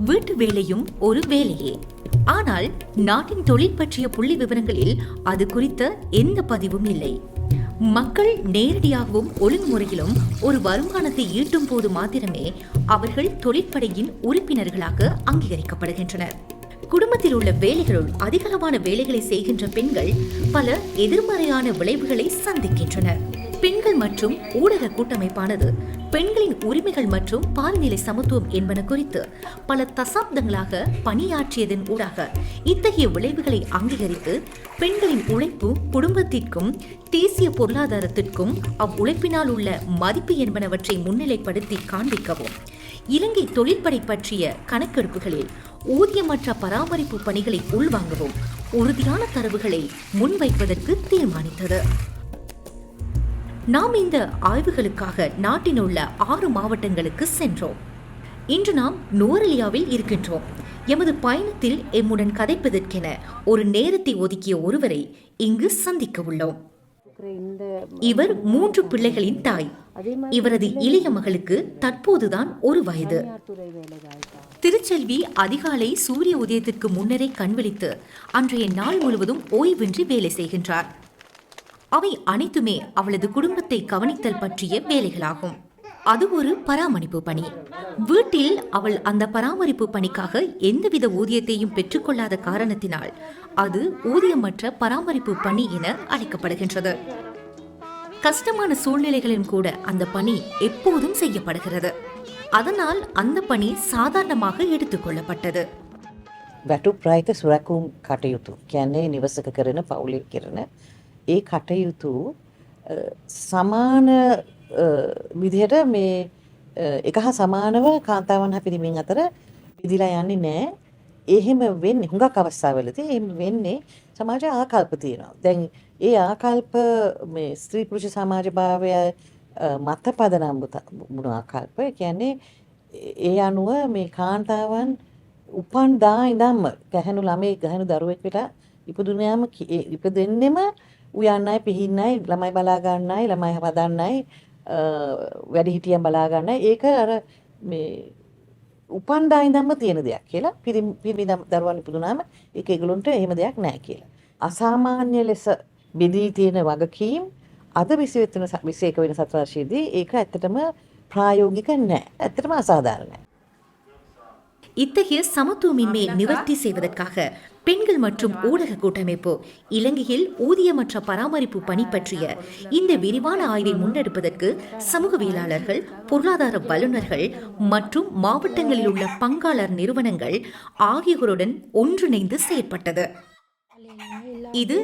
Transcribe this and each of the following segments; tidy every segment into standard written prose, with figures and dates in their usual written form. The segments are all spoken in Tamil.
வீட்டு வேலையும் ஒரு வேலையே. ஆனால் நாட்டின் தொழில் பற்றிய புள்ளி விவரங்களில் அது குறித்த எந்த பதிவும் இல்லை. மக்கள் நேரடியாகவும் ஒழுங்குமுறையிலும் ஒரு வருமானத்தை ஈட்டும் போது மாத்திரமே அவர்கள் தொழிற்படையின் உறுப்பினர்களாக அங்கீகரிக்கப்படுகின்றனர். குடும்பத்தில் உள்ள வேலைகளுள் அதிகளவான வேலைகளை செய்கின்ற பெண்கள் பல எதிர்மறையான விளைவுகளை சந்திக்கின்றனர். பெண்கள் மற்றும் ஊடக கூட்டமைப்பானது பெண்களின் உரிமைகள் மற்றும் பால்நிலை சமத்துவம் என்பன குறித்து பல தசாப்தங்களாக பணியாற்றியதன் ஊடாக இத்தகைய விளைவுகளை அங்கீகரித்து பெண்களின் உழைப்பு குடும்பத்திற்கும் தேசிய பொருளாதாரத்திற்கும் அவ்வுழைப்பினால் உள்ள மதிப்பு என்பனவற்றை முன்னிலைப்படுத்தி காண்பிக்கவும் இலங்கை தொழிற்படை பற்றிய கணக்கெடுப்புகளில் ஊதியமற்ற பராமரிப்பு பணிகளை உள்வாங்கவும் உறுதியான தரவுகளை முன்வைப்பதற்கு தீர்மானித்தது. நாம் இந்த ஆய்வுகளுக்காக நாட்டில் உள்ள 6 மாவட்டங்களுக்கு சென்றோம். இன்று நாம் நுவரெலியாவில் இருக்கின்றோம். எமது பயணத்தில் எம்முடன் கதைப்பதற்கென ஒரு நேரத்தை ஒதுக்கிய ஒருவரை இங்கு சந்திக்க உள்ளோம். இவர் 3 பிள்ளைகளின் தாய். இவரது இளைய மகளுக்கு தற்போதுதான் 1 வயது. திருச்செல்வி அதிகாலை சூரிய உதயத்திற்கு முன்னரே கண்விழித்து அன்றைய நாள் முழுவதும் ஓய்வின்றி வேலை செய்கின்றார். அவை அனைத்துமே அவளது குடும்பத்தை கவனித்தல் பற்றிய வேலைகளாகும். அது ஒரு பராமரிப்பு பணி. வீட்டில் அவள் அந்த பராமரிப்பு பணிக்காக எந்தவித ஊதியத்தையும் பெற்றுக்கொள்ளாத காரணத்தினால் அது ஊதியமற்ற பராமரிப்பு பணி என அழைக்கப்படுகின்றது. கஷ்டமான சூழ்நிலைகளிலும் கூட அந்த பணி எப்போதும் செய்யப்படுகிறது. அதனால் அந்த பணி சாதாரணமாக எடுத்துக்கொள்ளப்பட்டது. වැටු ප්‍රයිත සුරැකුම් කටයුතු කියන්නේ නිවසක කරන පවුලේ කරන ඒ කටයුතු සමාන විදිහට මේ එක හා සමානව කාන්තාවන් හා පිරිමින් අතර විදිලා යන්නේ නැහැ. එහෙම වෙන්නේ හුඟක් අවස්ථාවලදී එහෙම වෙන්නේ සමාජයේ ආකල්ප තියෙනවා. දැන් ඒ ආකල්ප මේ ස්ත්‍රී පුරුෂ සමාජ භාවය මත පදනම් වුණ ආකල්ප කියන්නේ ඒ අනුව මේ කාන්තාවන් උපන් දා ඉඳන්ම ගැහැණු ළමයි ගැහැණු දරුවෙක් වෙලා ඉපදුනාම ඉපදෙන්නෙම උයන්නයි පිහින්නයි ළමයි බලා ගන්නයි ළමයි හදන්නයි වැඩිහිටියන් බලා ගන්නයි ඒක අර මේ උපන් දා ඉඳන්ම තියෙන දෙයක් කියලා පිරිමි දරුවන් ඉපදුනාම ඒක ඒගොල්ලන්ට එහෙම දෙයක් නැහැ කියලා. අසාමාන්‍ය ලෙස බෙදී තියෙන වගකීම් අද 21 වෙනි සතවර්ෂයේදී ඒක ඇත්තටම ප්‍රායෝගික නැහැ. ඇත්තටම අසාධාරණයි. இத்தகைய சமத்துவமின்மையை நிவர்த்தி செய்வதற்காக பெண்கள் மற்றும் ஊடக கூட்டமைப்பு இலங்கையில் ஊதியமற்ற பராமரிப்பு பணி பற்றிய இந்த விரிவான ஆய்வை முன்னெடுப்பதற்கு சமூகவியலாளர்கள், பொருளாதார வல்லுநர்கள் மற்றும் மாவட்டங்களில் உள்ள பங்காளர் நிறுவனங்கள் ஆகியோருடன் ஒன்றிணைந்து செயற்பட்டது. இது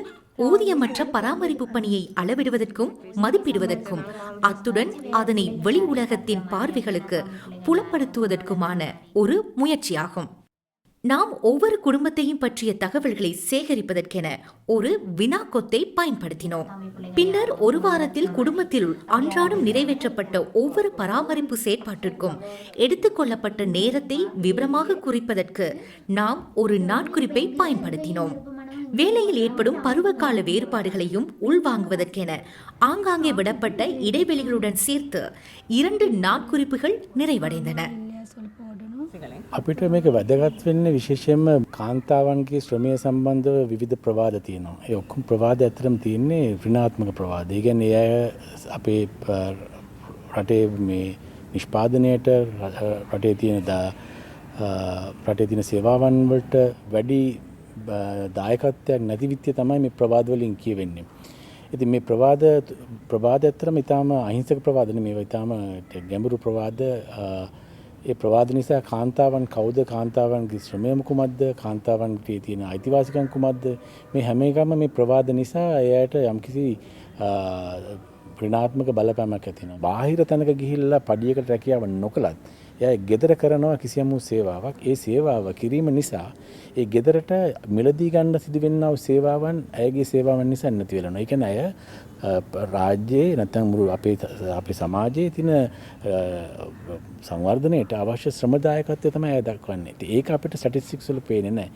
ஊதியமற்ற பராமரிப்பு பணியை அளவிடுவதற்கும் மதிப்பிடுவதற்கும் அத்துடன் அதனை வெளி உலகத்தின் பார்வைகளுக்கு புலப்படுத்துவதற்குமான ஒரு முயற்சியாகும். நாம் ஒவ்வொரு குடும்பத்தையும் பற்றிய தகவல்களை சேகரிப்பதற்கென ஒரு வினாக்கொத்தை பயன்படுத்தினோம். பின்னர் ஒரு வாரத்தில் குடும்பத்தில் அன்றாடம் நிறைவேற்றப்பட்ட ஒவ்வொரு பராமரிப்பு செயற்பாட்டிற்கும் எடுத்துக்கொள்ளப்பட்ட நேரத்தை விவரமாக குறிப்பதற்கு நாம் ஒரு நாட்குறிப்பை பயன்படுத்தினோம். வேலையில் ஏற்படும் பருவகால வேறுபாடுகளையும் உள்வாங்குவதற்கென ஆங்காங்கே விடப்பட்ட இடைவெளிகளுடன் சேர்த்து 2 நாட்குறிப்புகள் நிறைவடைந்தன. අපිට මේක වැදගත් වෙන්නේ විශේෂයෙන්ම කාන්තාවන්ගේ ශ්‍රමය සම්බන්ධව විවිධ ප්‍රවාද තියෙනවා. ඒ ඔක්කොම ප්‍රවාද ඇත්තටම තියෙන්නේ ඍණාත්මක ප්‍රවාද. ඒ කියන්නේ ඒ අපේ රටේ මේ නිෂ්පාදනයට රටේ තියෙන සේවාවන් වලට වැඩි දායකත්වයක් නැති විත්‍ය තමයි මේ ප්‍රවාද වලින් කියවෙන්නේ. ඉතින් මේ ප්‍රවාද ඇත්තටම ඊටාම අහිංසක ප්‍රවාද නෙමෙයි. ඊටාම ගැඹුරු ප්‍රවාද. ඒ ප්‍රවාද නිසා කාන්තාවන් කවුද, කාන්තාවන්ගේ ශ්‍රමය කුමක්ද, කාන්තාවන්ගේ තියෙන අයිතිවාසිකම් කුමක්ද, මේ හැම එකම මේ ප්‍රවාද නිසා එයාට යම්කිසි ඍණාත්මක බලපෑමක් ඇති වෙනවා. බාහිර තැනක ගිහිල්ලා පඩියකට රැකියාව නොකලත් එයා ගෙදර කරනවා කිසියම් සේවාවක්. ඒ සේවාව කිරීම නිසා ඒ ගෙදරට මිලදී ගන්න සිදුවෙනා වූ සේවාවන් ඇයගේ සේවාවන් නිසා නැති වෙනවා. ඒ කියන්නේ අය රාජ්‍යයේ නැත්නම් මුළු අපේ සමාජයේ තියෙන සංවර්ධනයට අවශ්‍ය ශ්‍රමදායකත්වය තමයි අය දක්වන්නේ. ඉතින් ඒක අපිට ස්ටැටිස්ටික්ස් වල පේන්නේ නැහැ.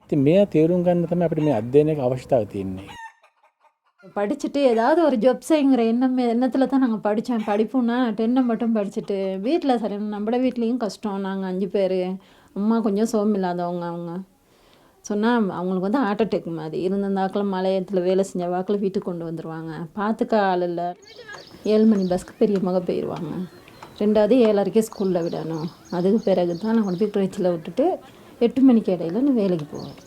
ඉතින් මේ තේරුම් ගන්න තමයි අපිට මේ අධ්‍යයනයක අවශ්‍යතාවය තියෙන්නේ. படிச்சுட்டு ஏதாவது ஒரு ஜாப் செய்யுங்கிற எண்ணத்தில் தான் நாங்கள் படித்தோம். படிப்போம்னா 10 மட்டும் படிச்சுட்டு வீட்டில் சரி நம்மளோட வீட்லேயும் கஷ்டம், நாங்கள் 5 பேர் அம்மா கொஞ்சம் சோமில்லாதவங்க. அவங்க சொன்னால் அவங்களுக்கு வந்து ஹார்ட் அட்டாக் மாதிரி இருந்திருந்தாக்கில் மலையத்தில் வேலை செஞ்ச வாக்கில் வீட்டுக்கு கொண்டு வந்துடுவாங்க. பார்த்துக்க ஆள் இல்லை. 7 மணி பஸ்க்கு பெரிய மக போயிடுவாங்க. 2வது 7:30 ஸ்கூலில் விடணும். அதுக்கு பிறகு தான் நான் கொண்டு போய் கிரச்சில் விட்டுட்டு 8 மணிக்கு இடையில நான் வேலைக்கு போவேன்.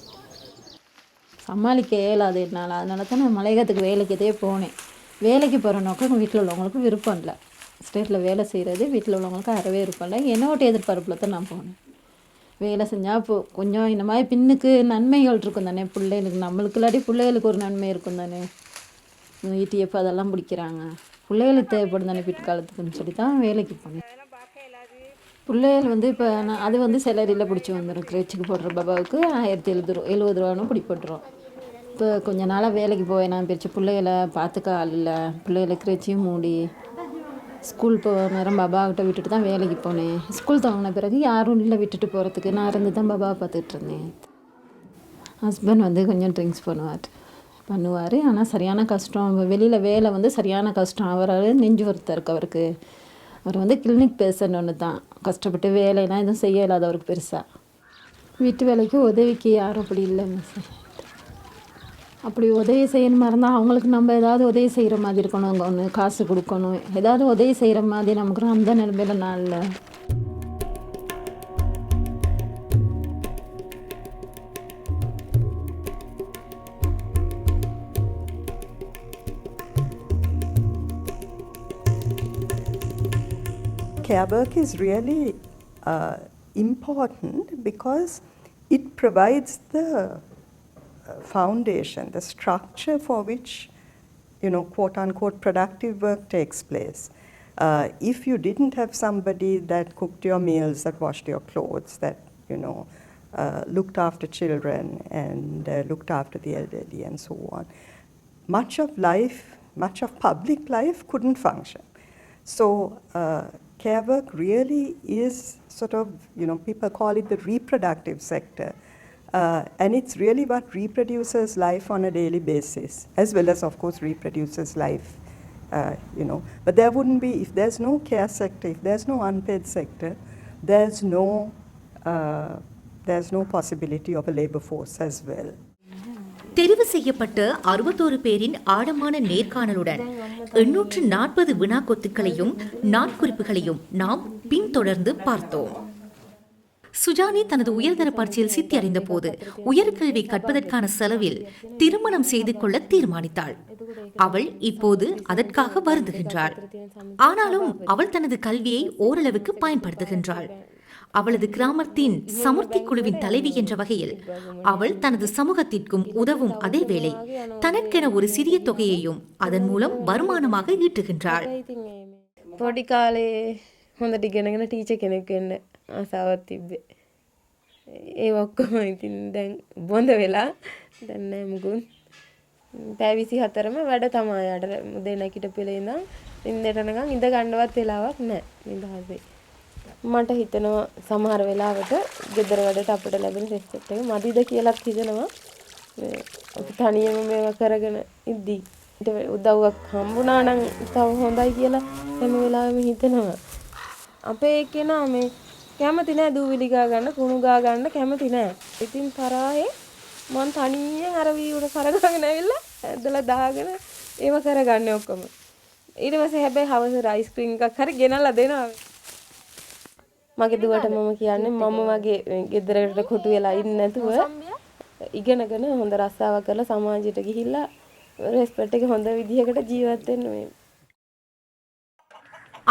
சமாளிக்க இயலாது என்னால். அதனால தான் நான் மலையகத்துக்கு வேலைக்கே போனேன். வேலைக்கு போகிற நோக்கம் வீட்டில் உள்ளவங்களுக்கு விருப்பம் இல்லை. ஸ்டேட்டில் வேலை செய்கிறது வீட்டில் உள்ளவங்களுக்கு அறவே விருப்பம் இல்லை. என்னோட எதிர்பார்ப்பில் தான் நான் போனேன். வேலை செஞ்சால் இப்போ கொஞ்சம் இந்த மாதிரி பின்னுக்கு நன்மைகள் இருக்கும் தானே பிள்ளைகளுக்கு. நம்மளுக்கு இல்லாட்டி பிள்ளைகளுக்கு ஒரு நன்மை இருக்கும் தானே. ETF அதெல்லாம் பிடிக்கிறாங்க. பிள்ளைகளுக்கு தேவைப்படும் தானே பிற்காலத்துக்குன்னு சொல்லி தான் வேலைக்கு போனேன். பிள்ளைகள் வந்து இப்போ நான் அது வந்து சேலரியில் பிடிச்சி வந்துடும். கிரேச்சுக்கு போடுற பாபாவுக்கு 1770 ரூபான்னு பிடி போட்டுரும். இப்போ கொஞ்ச நாளாக வேலைக்கு போவேன். நான் பிரித்து பிள்ளைகளை பார்த்துக்க ஆள் இல்லை. பிள்ளைகளை கிரேச்சியும் மூடி ஸ்கூல் போகிற நேரம் பாபாக்கிட்ட விட்டுட்டு தான் வேலைக்கு போனேன். ஸ்கூல் தொடங்கின பிறகு யாரும் இல்லை விட்டுட்டு போகிறதுக்கு. நான் இருந்து தான் பாபாவை பார்த்துட்டு இருந்தேன். ஹஸ்பண்ட் வந்து கொஞ்சம் ட்ரிங்க்ஸ் பண்ணுவார். ஆனால் சரியான கஷ்டம். வெளியில் வேலை வந்து சரியான கஷ்டம். அவரால் நெஞ்சு வருத்தம் இருக்குது அவருக்கு. அவர் வந்து கிளினிக் பேஷண்ட் ஒன்று தான். கஷ்டப்பட்டு வேலையெல்லாம் எதுவும் செய்ய இல்லாத அவருக்கு பெருசாக. வீட்டு வேலைக்கு உதவிக்கு யாரும் அப்படி இல்லைங்க சார். அப்படி உதவி செய்யணுமா இருந்தால் அவங்களுக்கு நம்ம ஏதாவது உதவி செய்கிற மாதிரி இருக்கணும். அங்கே ஒன்று காசு கொடுக்கணும். ஏதாவது உதவி செய்கிற மாதிரி நமக்கு அந்த நிலைமையில நான் இல்லை. Care work is really important because it provides the foundation, the structure for which, quote unquote, productive work takes place. If you didn't have somebody that cooked your meals, that washed your clothes, that, looked after children and looked after the elderly and so on, much of public life couldn't function. So, care work really is sort of, people call it the reproductive sector. And it's really what reproduces life on a daily basis, as well as, of course, reproduces life, But there wouldn't be, if there's no care sector, if there's no unpaid sector, there's no possibility of a labor force as well. தெரிவு செய்யப்பட்ட 61 பேரின் ஆழமான நேர்காணலுடன் 840 வினாக்கொத்துக்களையும் நாட்குறிப்புகளையும் நாம் பின்தொடர்ந்து பார்த்தோம். சுஜானி தனது உயர்தர பரீட்சையில் சித்தி அடைந்த போது உயர்கல்வி கற்பதற்கான செலவில் திருமணம் செய்து கொள்ள தீர்மானித்தாள். அவள் இப்போது அதற்காக வருந்துகின்றாள். ஆனாலும் அவள் தனது கல்வியை ஓரளவுக்கு பயன்படுத்துகின்றாள். அவளது கிராமத்தின் சமுர்த்தி குழுவின் தலைவி என்ற வகையில் அவள் தனது சமூகத்திற்கும் உதவும் அதேவேளை தனக்கென ஒரு சிறிய தொகையையும் அதன் மூலம் வருமானமாக ஈட்டுகின்றாள். පොඩි කාලේ හොඳට ඉගෙනගෙන ටීචර් කෙනෙක් වෙන්න ආසාවක් තිබ්බේ. ඒ ඔක්කොම ඉතින් දැන් බොඳ වෙලා දැන් නෑ මුකුත්. පැය 24ම වැඩ තමයි අර උදේ නැගිටපෙලේ ඉඳන් ඉන්දට නිකන් ඉඳ ගන්නවත් වෙලාවක් නෑ නිදහසේ. මට හිතෙනවා සමහර වෙලාවට ගෙදර වැඩට අපිට ලැබෙන රෙස්පෙක්ට් එක මදිද කියලාත් හිතෙනවා. අපි තනියම මේව කරගෙන ඉද්දි උදව්වක් හම්බුණා නම් තව හොඳයි කියලා හැම වෙලාවෙම හිතෙනවා. අපේ එක්කෙනා මේ කැමති නෑ දූවිලි ගා ගන්න කුණු ගා ගන්න කැමති නෑ. ඉතින් තරහේ මං තනියෙන් අර වීවුර කරගගෙන ඇවිල්ලා ඇදලා දාගෙන ඒව කරගන්නේ ඔක්කොම. ඊට පස්සේ හැබැයි හවසට අයිස්ක්‍රීම් එකක් හරි ගෙනල්ලා දෙනවා. මගේ දුවට මම කියන්නේ මම වගේ ගෙදරකට කොටු වෙලා ඉන්නේ නැතුව ඉගෙනගෙන හොඳ රස්සාවක් කරලා සමාජයට ගිහිල්ලා ரெஸ்பெக்ட் එක හොඳ විදිහකට ජීවත් වෙන්න මේ.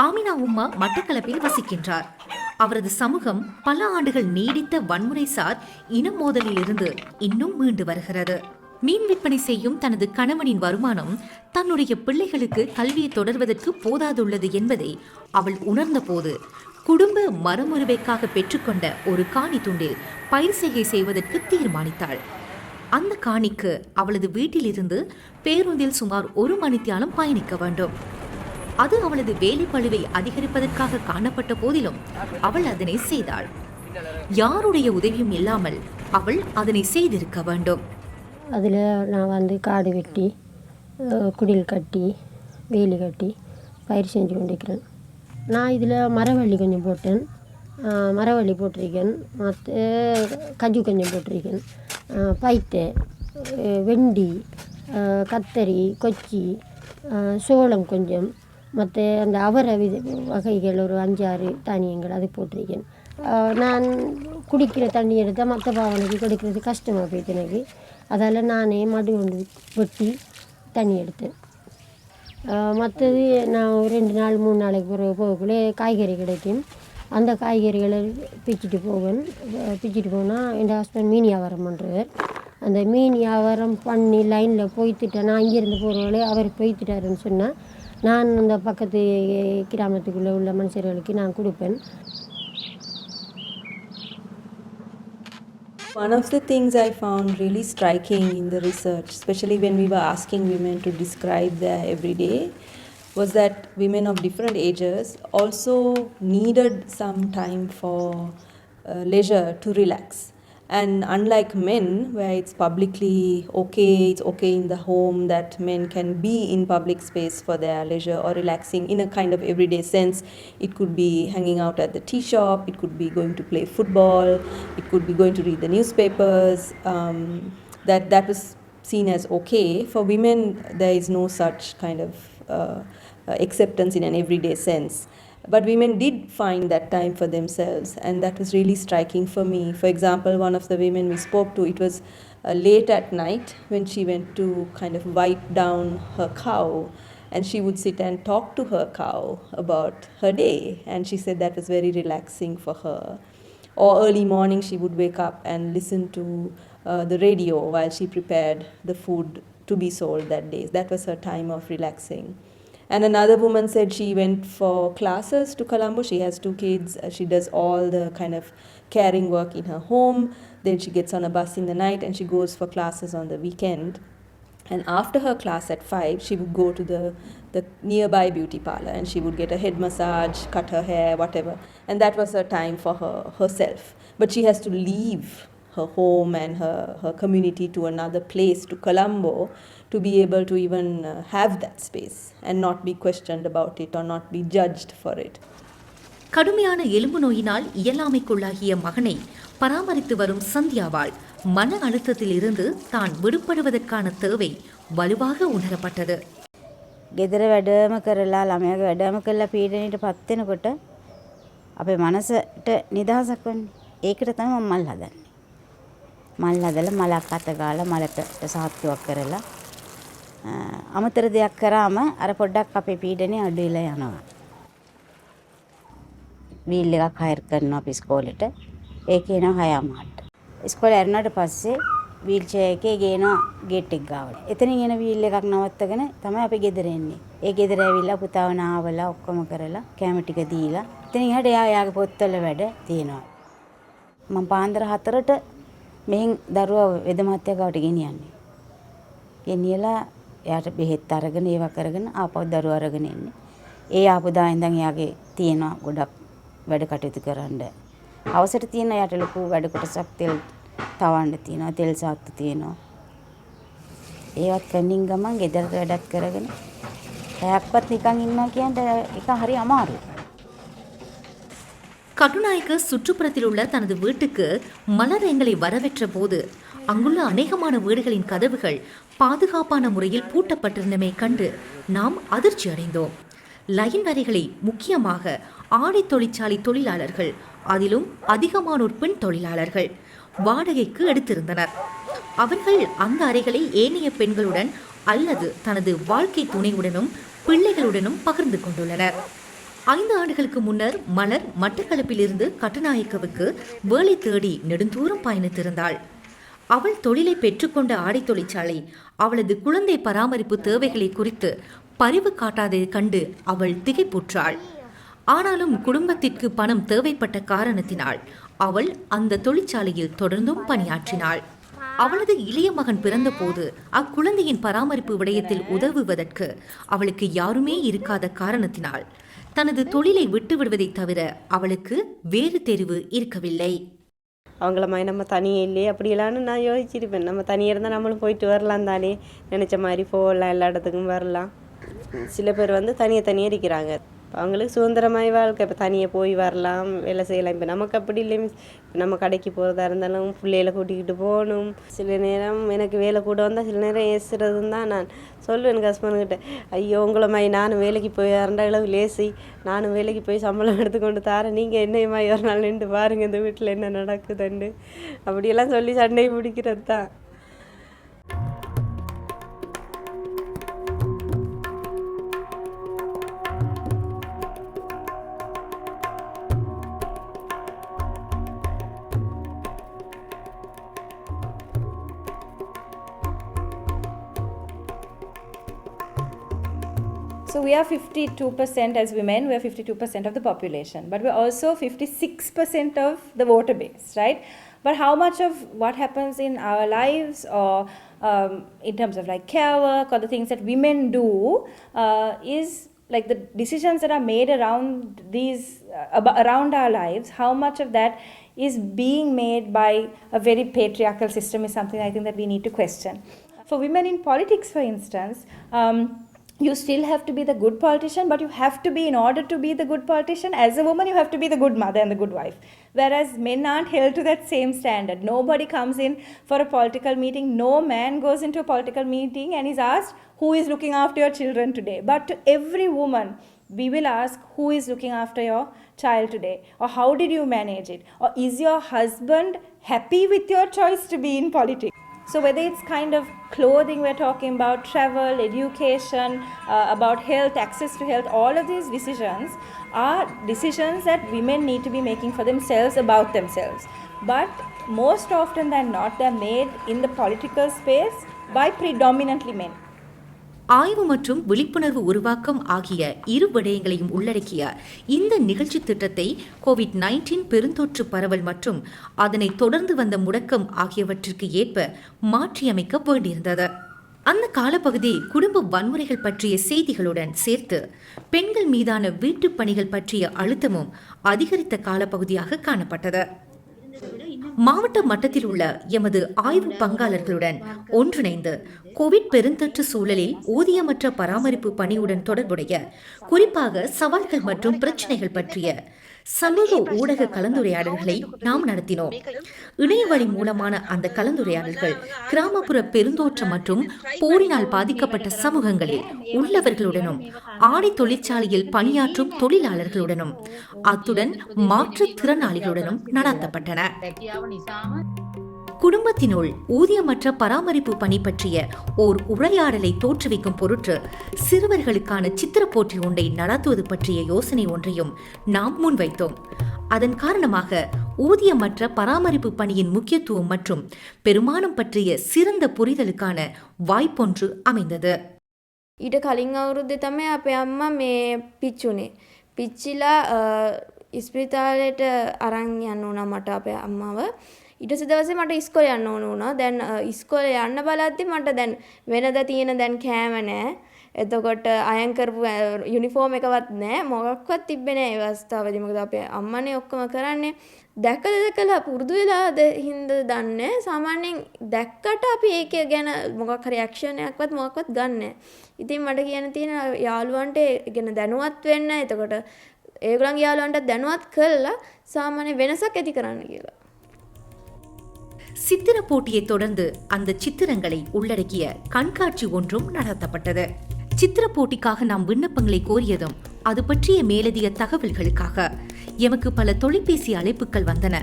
ஆமினா உம்மா மட்டக்களப்பில் வசிக்கின்றார். அவரது சமூகம் பல ஆண்டுகள் நீடித்த வன்முறைசார் இன மோதலில் இருந்து இன்னும் மீண்டு வருகிறது. மீன் விற்பனை செய்யும் தனது கணவனின் வருமானம் தன்னுடைய பிள்ளைகளுக்கு கல்வியை தொடர்வதற்கு போதாதுள்ளது என்பதை அவள் உணர்ந்த போது குடும்ப மரமுறிவைக்காக பெற்றுக்கொண்ட ஒரு காணி துண்டில் பயிர் செய்கை செய்வதற்கு தீர்மானித்தாள். அந்த காணிக்கு அவளது வீட்டிலிருந்து பேருந்தில் சுமார் 1 மணித்தியாலம் பயணிக்க வேண்டும். அது அவளது வேலை பளுவை அதிகரிப்பதற்காக காணப்பட்ட போதிலும் அவள் அதனை செய்தாள். யாருடைய உதவியும் இல்லாமல் அவள் அதனை செய்திருக்க வேண்டும். அதில் நான் வந்து காடு வெட்டி குடில் கட்டி வேலி கட்டி பயிர் செஞ்சு கொண்டிருக்கிறேன். நான் இதில் மரவள்ளி கொஞ்சம் போட்டேன். மரவள்ளி போட்டிருக்கேன், மற்ற கஜு கொஞ்சம் போட்டிருக்கேன், பைத்தை, வெண்டி, கத்தரி, கொச்சி, சோளம் கொஞ்சம், மற்ற அந்த அவரை வகைகள் ஒரு 5-6 தானியங்கள் அது போட்டிருக்கேன். நான் குடிக்கிற தண்ணி எடுத்தால் மற்ற பாவனைக்கு கொடுக்கறது கஷ்டமாக போயிட்டு எனக்கு. அதால் நானே மடு கொண்டு வெட்டி தண்ணி எடுத்தேன். மற்றது நான் 2 நாள் 3 நாளைக்கு போகக்குள்ளே காய்கறி கிடைக்கும். அந்த காய்கறிகளை பிச்சுட்டு போவேன். பிச்சுட்டு போனால் என் ஹஸ்பண்ட் மீன் வியாபாரம் பண்ணுறவர். அந்த மீன் வியாபாரம் பண்ணி லைனில் போய்த்துட்டேன். நான் இங்கேருந்து போகிறவங்களே அவர் போய்த்துட்டாருன்னு சொன்னால் நான் அந்த பக்கத்து கிராமத்துக்குள்ளே உள்ள மனுஷர்களுக்கு நான் கொடுப்பேன். One of the things I found really striking in the research, especially when we were asking women to describe their everyday, was that women of different ages also needed some time for leisure to relax. And unlike men, where it's publicly it's okay in the home that men can be in public space for their leisure or relaxing in a kind of everyday sense. It could be hanging out at the tea shop, it could be going to play football, it could be going to read the newspapers. That was seen as okay. For women, there is no such kind of acceptance in an everyday sense. But women did find that time for themselves, and that was really striking for me. For example, one of the women we spoke to, it was late at night when she went to kind of wipe down her cow, and she would sit and talk to her cow about her day, and she said that was very relaxing for her. Or early morning she would wake up and listen to the radio while she prepared the food to be sold that day. That was her time of relaxing. And another woman said she went for classes to Colombo. She has 2 kids. She does all the kind of caring work in her home. Then she gets on a bus in the night and she goes for classes on the weekend. And after her class at 5, she would go to the nearby beauty parlor and she would get a head massage, cut her hair, whatever. And that was her time for herself. But she has to leave her home and her community to another place, to Colombo, to be able to even have that space and not be questioned about it or not be judged for it. கடுமையான எலும்பு நோயினால் இயலாமைக்குள்ளாகிய மகனை பராமரித்து வரும் சந்தியாவால் மன அழுத்தத்தில் இருந்து தான் விடுபடுவதற்கான தேவை வலுவாக உணரப்பட்டது. ගෙදර වැඩම කරලා ළමයාගේ වැඩම කරලා පීඩනයට පත් වෙනකොට අපේ මනසට නිදහසක් වෙන්නේ. ඒකට තමයි මම මල් හදන්නේ. මල් හදලා මලක් අත ගාලා මලට සාත්තුවක් කරලා අමතර දෙයක් කරාම අර පොඩ්ඩක් අපේ පීඩනේ අඩු වෙලා යනවා. වීල් එකක් හයර් කරනවා අපි ඉස්කෝලේට. ඒකේ එනවා 6:00ට. ඉස්කෝලේ ඇරුණාට පස්සේ වීල් චෙයාර් එකේ ගේනවා ගේට් එක ගාවට. එතනින් එන වීල් එකක් නවත්තගෙන තමයි අපි ගෙදර එන්නේ. ඒ ගෙදර ඇවිල්ලා පුතාව නාවලා ඔක්කොම කරලා කැම ටික දීලා එතනින් එහාට එයාගේ පොත්වල වැඩ තියෙනවා. මම පාන්දර 4ට මෙහෙන් දරුවා වෙද මහත්තයා ගාවට ගෙනියන්නේ. ගෙනියලා එයාට බෙහෙත් අරගෙන ඒවා කරගෙන ආපහු දරුවා අරගෙන එන්නේ. ඒ ආපු දා ඉඳන් එයාගේ තියෙනවා ගොඩක් වැඩ කටයුතු කරන්න. අවසර තියෙන එයාට ලොකු වැඩ කොටසක් තෙල් තවන්න තියෙනවා, තෙල් සාත්තු තියෙනවා. ඒවත් කන්නින් ගමන් ගෙදරට වැඩක් කරගෙන පැයක්වත් නිකන් ඉන්නවා කියන්නේ ඒක හරි අමාරුයි. கட்டுநாயக்க சுற்றுப்புறத்தில் உள்ள தனது வீட்டுக்கு மலர் எங்களை வரவேற்ற போது அங்குள்ள அநேகமான வீடுகளின் கதவுகள் பாதுகாப்பான முறையில் பூட்டப்பட்டிருந்தமை கண்டு நாம் அதிர்ச்சி அடைந்தோம். லைன் வரிகளை முக்கியமாக ஆடை தொழிற்சாலை தொழிலாளர்கள், அதிலும் அதிகமானோர் பெண் தொழிலாளர்கள் வாடகைக்கு எடுத்திருந்தனர். அவர்கள் அந்த அறைகளை ஏனைய பெண்களுடன் அல்லது தனது வாழ்க்கை துணையுடனும் பிள்ளைகளுடனும் பகிர்ந்து கொண்டுள்ளனர். 5 ஆண்டுகளுக்கு முன்னர் மலர் மட்டக்களப்பிலிருந்து கட்டுநாயக்கவுக்கு வேலை தேடி நெடுந்தூரம் பயணித்திருந்தாள். அவள் தொழிலை பெற்றுக்கொண்ட ஆடை தொழிற்சாலை அவளது குழந்தை பராமரிப்பு தேவைகளை குறித்து பரிவு காட்டாததை கண்டு அவள் திகைப்புற்றாள். ஆனாலும் குடும்பத்திற்கு பணம் தேவைப்பட்ட காரணத்தினால் அவள் அந்த தொழிற்சாலையில் தொடர்ந்தும் பணியாற்றினாள். அவளது இளைய மகன் பிறந்தபோது அக்குழந்தையின் பராமரிப்பு விடயத்தில் உதவுவதற்கு அவளுக்கு யாருமே இருக்காத காரணத்தினால் தனது தொழிலை விட்டு விடுவதை தவிர அவளுக்கு வேறு தெரிவு இருக்கவில்லை. அவங்கள மாதிரி நம்ம தனியே இல்லையே அப்படியெல்லாம்னு நான் யோசிச்சிருப்பேன். நம்ம தனியாக இருந்தால் நம்மளும் போயிட்டு வரலாம் தானே, நினச்ச மாதிரி போகலாம், எல்லா இடத்துக்கும் வரலாம். சில பேர் தனியாக இருக்கிறாங்க. அவங்களுக்கு சுதந்திரமாய் வாழ்க்கை, இப்போ தனியாக போய் வரலாம், வேலை செய்யலாம். இப்போ நமக்கு அப்படி இல்லை மிஸ். இப்போ நம்ம கடைக்கு போகிறதா இருந்தாலும் பிள்ளைகளை கூட்டிக்கிட்டு போகணும். சில நேரம் எனக்கு வேலை கூட வந்தால் சில நேரம் ஏசுறதுன்னு தான் நான் சொல்லுவேன் எனக்கு ஹஸ்பண்டுக்கிட்ட. ஐயோ உங்களை மாதிரி நானும் வேலைக்கு போய் இரண்டாளவு லேசி, நானும் வேலைக்கு போய் சம்பளம் எடுத்துக்கொண்டு தரேன், நீங்கள் என்னையம்மா ஒரு நாள் நின்று பாருங்கள் இந்த வீட்டில் என்ன நடக்குதுண்டு அப்படியெல்லாம் சொல்லி சண்டை பிடிக்கிறது தான். So we are 52% as women, we are 52% of the population, but we're also 56% of the voter base, right? But how much of what happens in our lives or in terms of like care work or the things that women do is like the decisions that are made around these, around our lives, how much of that is being made by a very patriarchal system is something I think that we need to question. For women in politics, for instance, you still have to be the good politician, but you have to be, in order to be the good politician, as a woman, you have to be the good mother and the good wife. Whereas men aren't held to that same standard. Nobody comes in for a political meeting. No man goes into a political meeting and is asked, who is looking after your children today? But to every woman, we will ask, who is looking after your child today? Or how did you manage it? Or is your husband happy with your choice to be in politics? So whether it's kind of clothing we're talking about, travel, education, about health, access to health, all of these decisions are decisions that women need to be making for themselves, about themselves. But most often than not, they're made in the political space by predominantly men. ஆய்வு மற்றும் விழிப்புணர்வு உருவாக்கம் ஆகிய இரு விடயங்களையும் உள்ளடக்கிய இந்த நிகழ்ச்சி திட்டத்தை கோவிட்-19 பெருந்தொற்று பரவல் மற்றும் அதனை தொடர்ந்து வந்த முடக்கம் ஆகியவற்றிற்கு ஏற்ப மாற்றியமைக்க வேண்டியிருந்தது. அந்த காலப்பகுதி குடும்ப வன்முறைகள் பற்றிய செய்திகளுடன் சேர்த்து பெண்கள் மீதான வீட்டுப் பணிகள் பற்றிய அழுத்தமும் அதிகரித்த காலப்பகுதியாக காணப்பட்டது. மாவட்ட மட்டத்தில் உள்ள எமது ஆய்வு பங்காளர்களுடன் ஒன்றிணைந்து கோவிட் பெருந்தொற்று சூழலில் ஊதியமற்ற பராமரிப்பு பணியுடன் தொடர்புடைய குறிப்பாக சவால்கள் மற்றும் பிரச்சனைகள் பற்றிய சமூக ஊடக கலந்துரையாடல்களை நாம் நடத்தினோம். இணையவழி மூலமான அந்த கலந்துரையாடல்கள் கிராமப்புற பெருந்தோற்றம் மற்றும் போரினால் பாதிக்கப்பட்ட சமூகங்களில் உள்ளவர்களுடனும் ஆடை தொழிற்சாலையில் பணியாற்றும் தொழிலாளர்களுடனும் அத்துடன் மாற்றுத்திறனாளிகளுடனும் நடத்தப்பட்டன. குடும்பத்தினுள் ஊதியமற்ற பராமரிப்பு பணி பற்றிய ஓர் உரையாடலை தோற்றுவிக்கும் பொருட்டு சிறுவர்களுக்கான சித்திர போட்டி ஒன்றை நடத்துவது பற்றிய யோசனை ஒன்றையும் நாம் முன்வைத்தோம். அதன் காரணமாக ஊதியமற்ற பராமரிப்பு பணியின் முக்கியத்துவம் மற்றும் பெருமானம் பற்றிய சிறந்த புரிதலுக்கான வாய்ப்பொன்று அமைந்தது. ඊට කලින් අවුරුද්දේ තමයි අපේ අම්මා මේ පිච්චුනේ. පිච්චිලා ඉස්පිරිතාලේට අරන් යන්න උනා මට අපේ අම්මාව. ඊට පස්සේ දවසේ මට ඉස්කෝලේ යන්න ඕන වුණා. දැන් ඉස්කෝලේ යන්න බලද්දි මට දැන් වෙනදා තියෙන දැන් කෑම නැහැ. එතකොට අයන් කරපු යුනිෆෝම් එකවත් නැහැ. මොකක්වත් තිබ්බේ නැහැ ඒ අවස්ථාවේදී. මොකද අපේ අම්මනේ ඔක්කොම කරන්නේ. දැකලා පුරුදු වෙලාද හින්දා දන්නේ. සාමාන්‍යයෙන් දැක්කට අපි ඒක ගැන මොකක් හරි ඇක්ෂන් එකක්වත් මොකක්වත් ගන්නෑ. ඉතින් මට කියන්න තියෙන යාළුවන්ට ගැන දැනුවත් වෙන්න. එතකොට ඒගොල්ලන්ගේ යාළුවන්ට දැනුවත් කළා සාමාන්‍ය වෙනසක් ඇති කරන්න කියලා. சித்திர போட்டியை தொடர்ந்து அந்த சித்திரங்களை உள்ளடக்கிய கண்காட்சி ஒன்றும் நடத்தப்பட்டது. சித்திர போட்டிக்காக நாம் விண்ணப்பங்களை கோரியதும் அது பற்றிய மேலதிக தகவல்களுக்காக எமக்கு பல தொலைபேசி அழைப்புகள் வந்தன.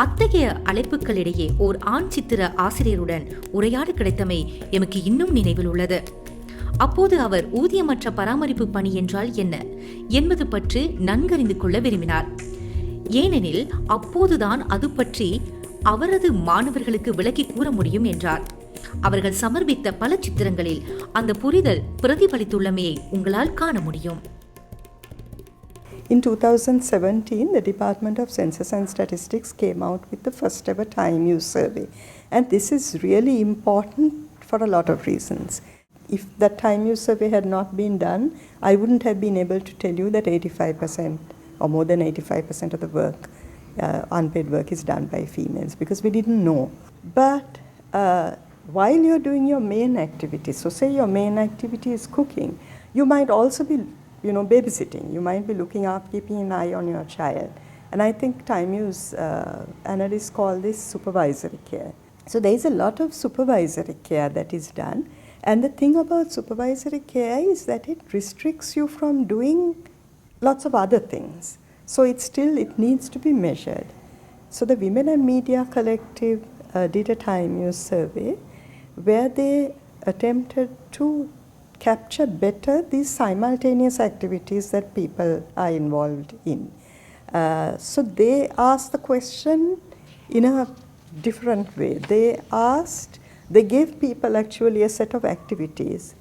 அத்தகைய அழைப்புகளிடையே ஓர் ஆண் சித்திர ஆசிரியருடன் உரையாட கிடைத்தமை எமக்கு இன்னும் நினைவில் உள்ளது. அப்போது அவர் ஊதியமற்ற பராமரிப்பு பணி என்றால் என்ன என்பது பற்றி நன்கறிந்து கொள்ள விரும்பினார். ஏனெனில் அப்போதுதான் அது பற்றி அவரது மாணவர்களுக்கு விளக்கி கூற முடியும் என்றார். அவர்கள் சமர்ப்பித்த பல சித்திரங்களில் அந்த புரிதல் பிரதிபலித்துள்ளமையை உங்களால் காண முடியும். In 2017, the Department of Census and Statistics came out with the first ever time use survey. And this is really important for a lot of reasons. If that time use survey had not been done, I wouldn't have been able to tell you that 85% or more than 85% of the work, unpaid work, is done by females, because we didn't know. But while you're doing your main activity, so say your main activity is cooking, you might also be babysitting. You might be looking up, keeping an eye on your child. And I think time use analysts call this supervisory care. So there is a lot of supervisory care that is done. And the thing about supervisory care is that it restricts you from doing lots of other things. So it needs to be measured. So the Women and Media Collective did a time use survey where they attempted to capture better these simultaneous activities that people are involved in. So they asked the question in a different way. They gave people actually a set of activities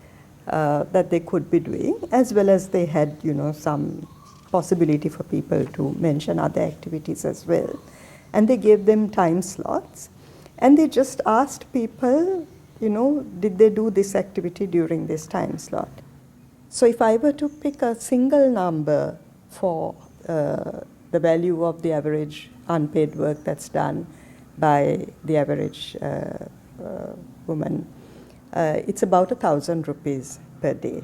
that they could be doing, as well as they had, some possibility for people to mention other activities as well. And they gave them time slots. And they just asked people, did they do this activity during this time slot? So if I were to pick a single number for the value of the average unpaid work that's done by the average woman, it's about 1,000 rupees per day.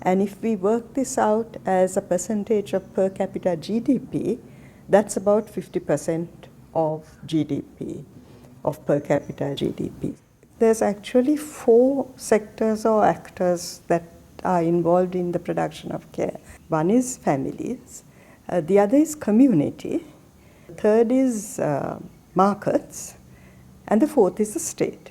And if we work this out as a percentage of per capita GDP, that's about 50% of GDP, of per capita GDP. There's actually 4 sectors or actors that are involved in the production of care. One is families, the other is community, third is markets, and the fourth is the state.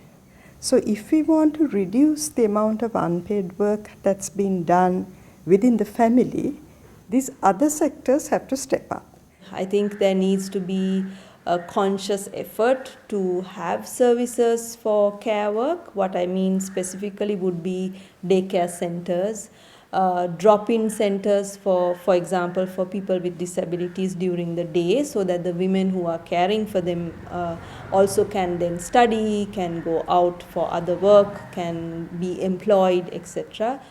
So if we want to reduce the amount of unpaid work that's been done within the family, these other sectors have to step up. I think there needs to be a conscious effort to have services for care work. What I mean specifically would be daycare centers, drop-in centers for example, for people with disabilities during the day, so that the women who are caring for them also can then study, can go out for other work, can be employed, etc.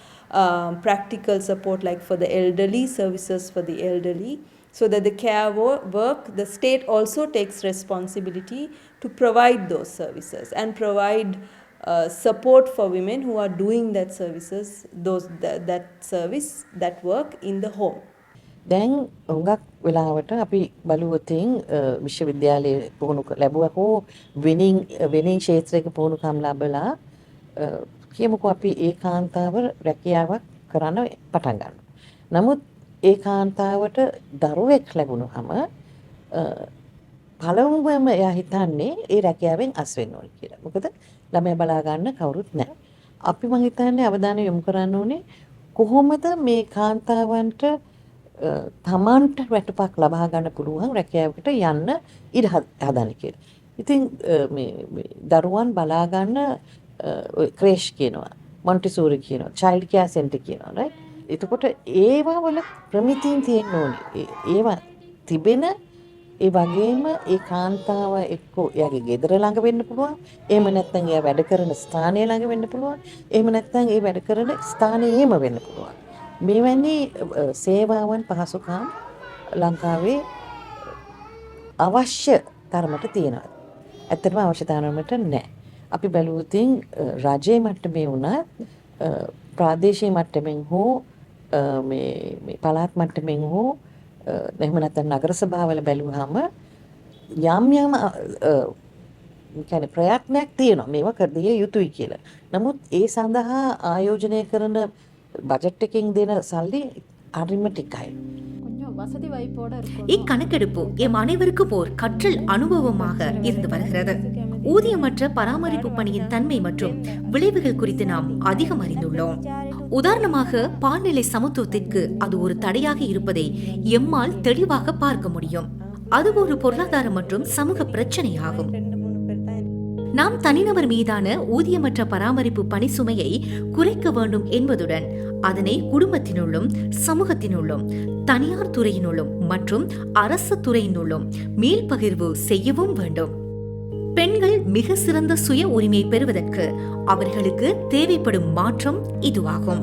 Practical support like for the elderly, services for the elderly, so that the care work, the state also takes responsibility to provide those services and provide support for women who are doing that services, that service, that work in the home. දැන් හුඟක් වෙලාවට අපි බලුවතින් විශ්වවිද්‍යාලයේ පුහුණු ලැබුවා හෝ වෙනින් ක්ෂේත්‍රයක පුහුණුකම් ලැබලා කියමුකෝ අපි ඒකාන්තාව රැකියාවක් කරන්න පටන් ගන්නවා. නමුත් ඒකාන්තාවට දරුවෙක් ලැබුණාම පළමුවම එයා හිතන්නේ ඒ රැකියාවෙන් අස් වෙන්න ඕනේ කියලා. මොකද ළමයා බලා ගන්න කවුරුත් නැහැ. අපි මං හිතන්නේ අවධානය යොමු කරන්න ඕනේ කොහොමද මේ කාන්තාවන්ට තමන්ට වැටුපක් ලබා ගන්න පුළුවන් රැකියාවකට යන්න ඉඩ හදන්න කියලා. ඉතින් මේ දරුවන් බලා ගන්න ක්‍රේෂ් කියනවා, මොන්ටිසෝරි කියනවා, චයිල්ඩ් කෙයාර් සෙන්ටර් කියනවා, right? එතකොට ඒවා වල ප්‍රමිතීන් තියෙන්න ඕනේ. ඒවා තිබෙන ඒ වගේම ඒ කාන්තාව එක්ක එයාගේ ගෙදර ළඟ වෙන්න පුළුවන්. එහෙම නැත්නම් එයා වැඩ කරන ස්ථානය ළඟ වෙන්න පුළුවන්. එහෙම නැත්නම් ඒ වැඩ කරන ස්ථානයේම වෙන්න පුළුවන්. මෙවැනි සේවාවන් පහසුකම් ලංකාවේ අවශ්‍ය තරමට තියෙනවා. ඇත්තටම අවශ්‍ය තරමට නැහැ. අපි බැලුවොතින් රජයේ මට්ටමේ වුණත් ප්‍රාදේශීය මට්ටමින් හෝ මේ පළාත් මට්ටමින් හෝ එහෙම නැත්නම් නගර සභාවල බැලුවාම යම් කියන්නේ ප්‍රයත්නයක් තියෙනවා මේවා කර දිය යුතුයි කියලා. නමුත් ඒ සඳහා ආයෝජනය කරන பட்ஜெட் එකෙන් දෙන සල්ලி හරිම ටිකයි. கொஞ்சம் வசதி வாய்ப்போட இருக்கும். இக்கணக்கெடுப்பு எம் அனைவருக்கும் ஓர் கற்றல் அனுபவமாக இருந்து வருகிறது. ஊதியமற்ற பராமரிப்பு பணியின் தன்மை மற்றும் விளைவுகள் குறித்து நாம் அதிகம் அறிந்துள்ளோம். உதாரணமாக பால்நிலை சமத்துவத்திற்கு அது ஒரு தடையாக இருப்பதை எம்மால் தெளிவாக பார்க்க முடியும். அது ஒரு பொருளாதார மற்றும் சமூக பிரச்சனையாகும். நாம் தனிநபர் மீதான ஊதியமற்ற பராமரிப்பு பணி சுமையை குறைக்க வேண்டும் என்பதுடன் அதனை குடும்பத்தினுள்ளும் சமூகத்தினுள்ளும் தனியார் துறையினுள்ளும் மற்றும் அரசு துறையினுள்ளும் மீள்பகிர்வு செய்யவும் வேண்டும். பெண்கள் மிக சிறந்த சுய உரிமை பெறுவதற்கு அவர்களுக்கு தேவைப்படும் மாற்றம் இதுவாகும்.